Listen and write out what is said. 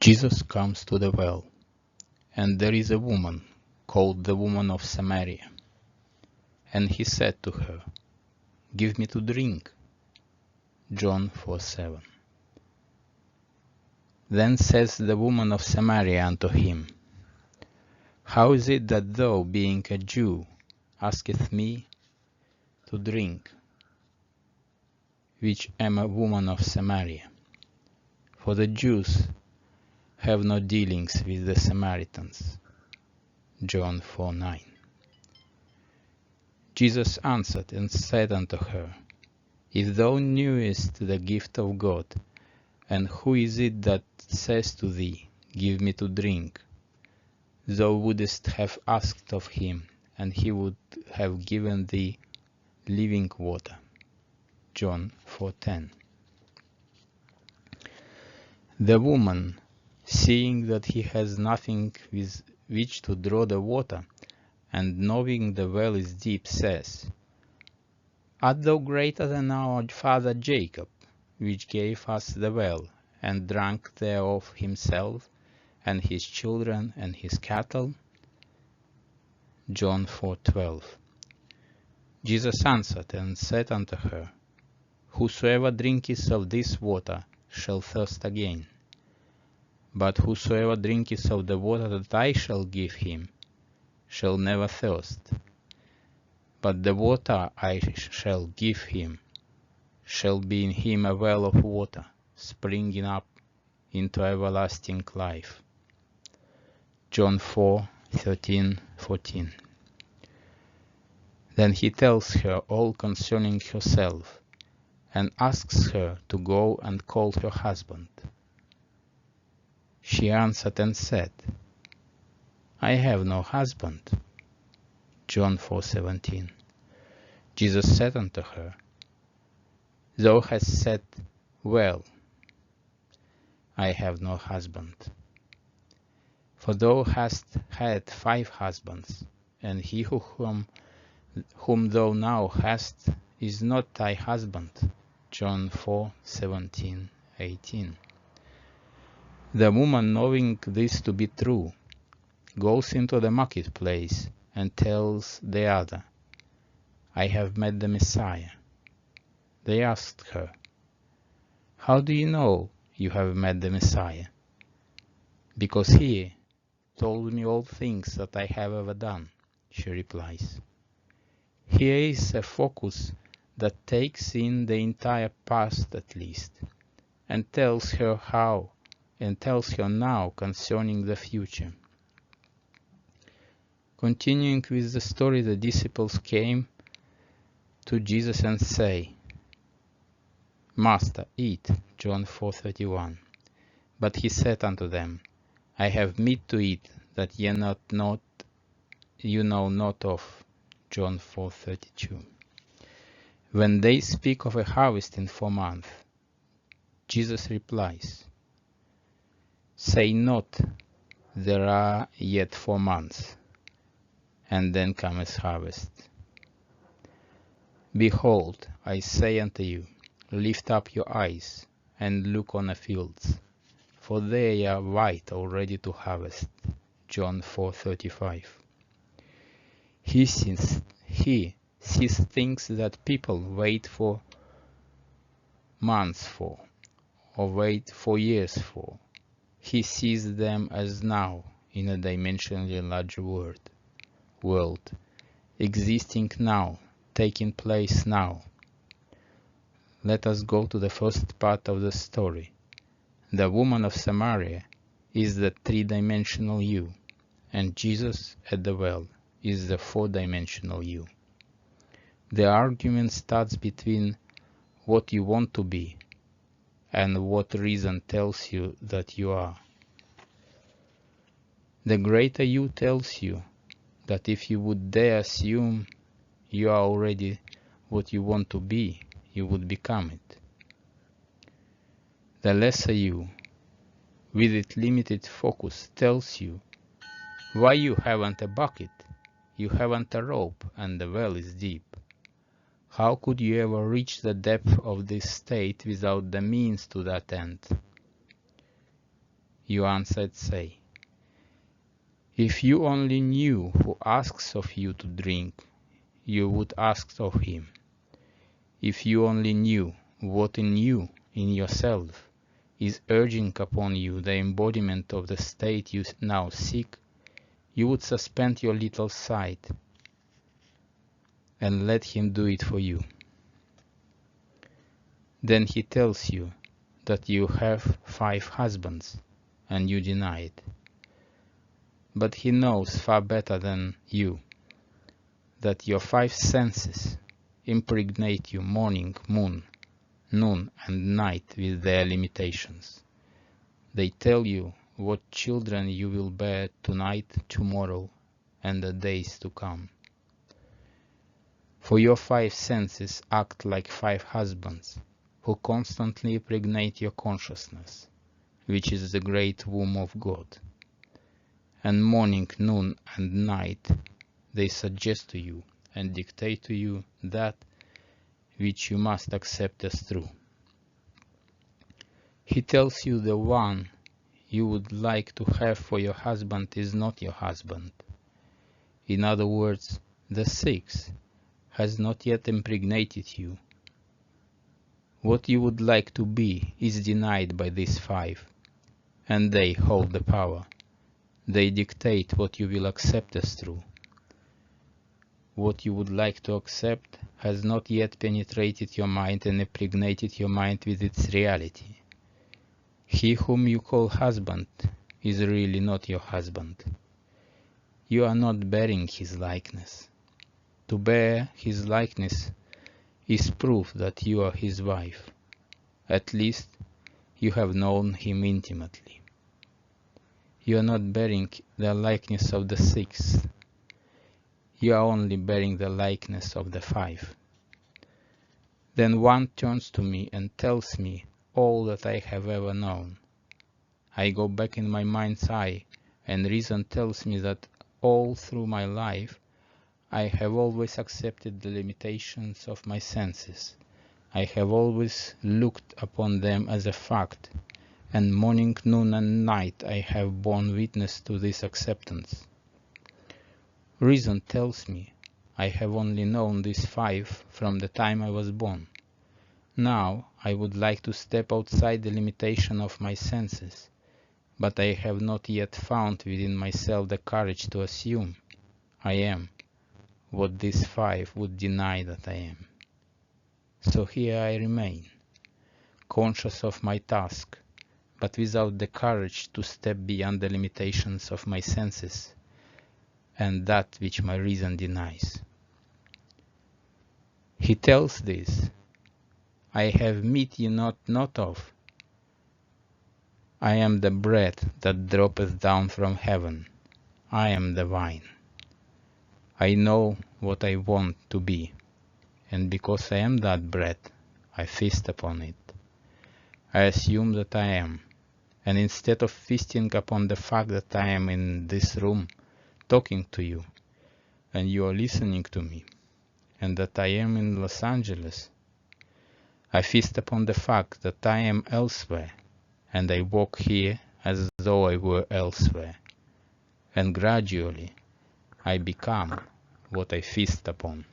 Jesus comes to the well, and there is a woman called the woman of Samaria. And he said to her, "Give me to drink." John 4:7. Then says the woman of Samaria unto him, How is it that thou, being a Jew, askest me to drink, which am a woman of Samaria? For the Jews have no dealings with the Samaritans. John 4:9. Jesus answered and said unto her, If thou knewest the gift of God, and who is it that says to thee, Give me to drink, thou wouldest have asked of him, and he would have given thee living water. John 4:10. The woman, seeing that he has nothing with which to draw the water, and knowing the well is deep, says, Art thou greater than our father Jacob, which gave us the well, and drank thereof himself, and his children, and his cattle? John 4:12. Jesus answered and said unto her, Whosoever drinketh of this water shall thirst again. But whosoever drinketh of the water that I shall give him shall never thirst. But the water I shall give him shall be in him a well of water, springing up into everlasting life. John 4:13-14. Then he tells her all concerning herself, and asks her to go and call her husband. She answered and said, I have no husband. John 4:17. Jesus said unto her, Thou hast said well, I have no husband. For thou hast had 5 husbands, and he whom thou now hast is not thy husband. John 4:17-18. The woman, knowing this to be true, goes into the marketplace and tells the other, I have met the Messiah. They asked her, How do you know you have met the Messiah? Because he told me all things that I have ever done, she replies. Here is a focus that takes in the entire past at least, and tells her how, and tells her now concerning the future. Continuing with the story, the disciples came to Jesus and say, Master, eat. John 4:31. But he said unto them, I have meat to eat that ye know not of. John 4:32. When they speak of a harvest in 4 months, Jesus replies, Say not, there are yet 4 months, and then cometh harvest. Behold, I say unto you, lift up your eyes, and look on the fields, for they are white already to harvest. John 4:35. He sees things that people wait for months for, or wait for years for. He sees them as now, in a dimensionally larger world, existing now, taking place now. Let us go to the first part of the story. The woman of Samaria is the 3-dimensional you, and Jesus at the well is the 4-dimensional you. The argument starts between what you want to be and what reason tells you that you are. The greater you tells you that if you would dare assume you are already what you want to be, you would become it. The lesser you, with its limited focus, tells you why you haven't a bucket, you haven't a rope, and the well is deep. How could you ever reach the depth of this state without the means to that end? You answered, say, if you only knew who asks of you to drink, you would ask of him. If you only knew what in you, in yourself, is urging upon you the embodiment of the state you now seek, you would suspend your little sight and let him do it for you. Then he tells you that you have 5 husbands, and you deny it. But he knows far better than you that your 5 senses impregnate you morning, noon, and night with their limitations. They tell you what children you will bear tonight, tomorrow, and the days to come. For your 5 senses act like 5 husbands, who constantly impregnate your consciousness, which is the great womb of God. And morning, noon, and night they suggest to you and dictate to you that which you must accept as true. He tells you the one you would like to have for your husband is not your husband. In other words, the 6 has not yet impregnated you. What you would like to be is denied by these 5, and they hold the power. They dictate what you will accept as true. What you would like to accept has not yet penetrated your mind and impregnated your mind with its reality. He whom you call husband is really not your husband. You are not bearing his likeness. To bear his likeness is proof that you are his wife. At least you have known him intimately. You are not bearing the likeness of the 6. You are only bearing the likeness of the 5. Then one turns to me and tells me all that I have ever known. I go back in my mind's eye, and reason tells me that all through my life I have always accepted the limitations of my senses. I have always looked upon them as a fact, and morning, noon, and night I have borne witness to this acceptance. Reason tells me I have only known these 5 from the time I was born. Now I would like to step outside the limitation of my senses, but I have not yet found within myself the courage to assume I am what these 5 would deny that I am. So here I remain, conscious of my task, but without the courage to step beyond the limitations of my senses and that which my reason denies. He tells this, I have meat ye know not of. I am the bread that droppeth down from heaven. I am the vine. I know what I want to be, and because I am that bread, I feast upon it. I assume that I am, and instead of feasting upon the fact that I am in this room talking to you, and you are listening to me, and that I am in Los Angeles, I feast upon the fact that I am elsewhere, and I walk here as though I were elsewhere, and gradually I become what I feast upon.